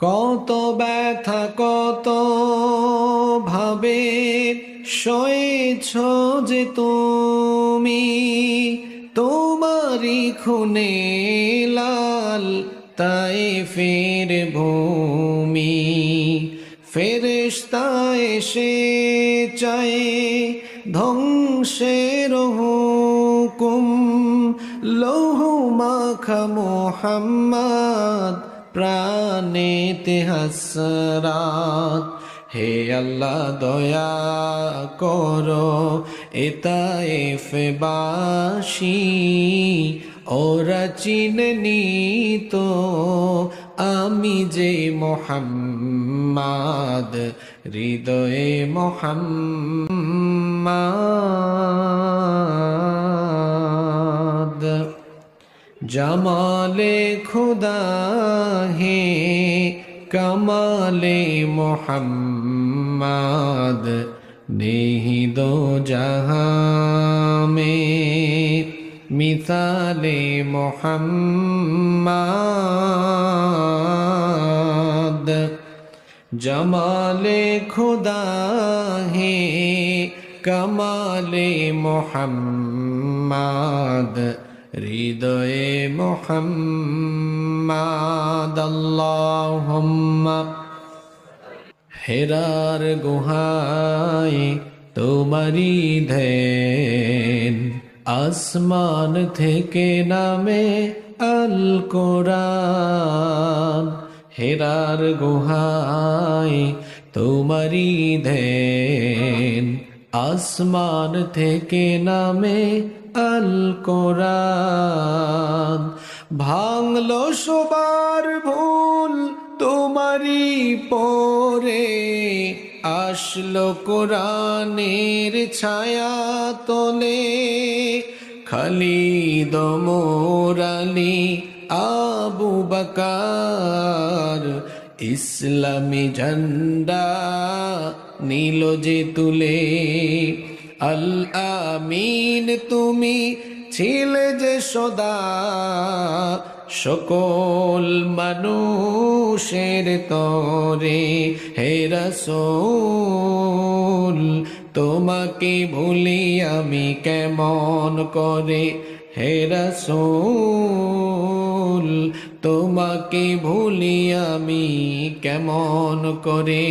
কত ব্যথা কত ভাবে সয়েছ যে তুমি, তোমারি খুনে লাল তায়েফের ভূমি। ফেরেশতা এসে চায় ধ্বংসের হুকুম, লৌহ মাখা মুহাম্মদ প্রাণেতে হাসরাত। হে আল্লাহ দয়া করো এ তায়েফবাসী, ওরা চিনেনি তো আমি যে মুহাম্মদ, হৃদয়ে মুহাম্মদ। জামালে খুদা হে কমালে মুহাম্মদ, নেহি দো জাহাঁ में मिसाले मुहम्मद। जमाले खुदा है कमाले मुहम्मद, হৃদয়ে মুহাম্মদ। আল্লাহুম্মা হেরার গুহায় তোমারি ধ্যান, আসমান থেকে নামে আল কোরআন। হেরার গুহায় তোমারি ধ্যান, আসমান থেকে নামে আল কোরআন। ভাঙলো সবার ভুল তোমারি পরে, আসলো কোরআনের ছায়া তলে। খালিদ ওমর আলী আবু বকর, ইসলামী ঝন্ডা নীল যে তুলে। আল আমিন তুমি ছিলে যে সদা, সকল মানুষের তরে। হে রাসূল তোমাকে ভুলি আমি কেমন করে, হে রাসূল তোমাকে ভুলি আমি কেমন করে।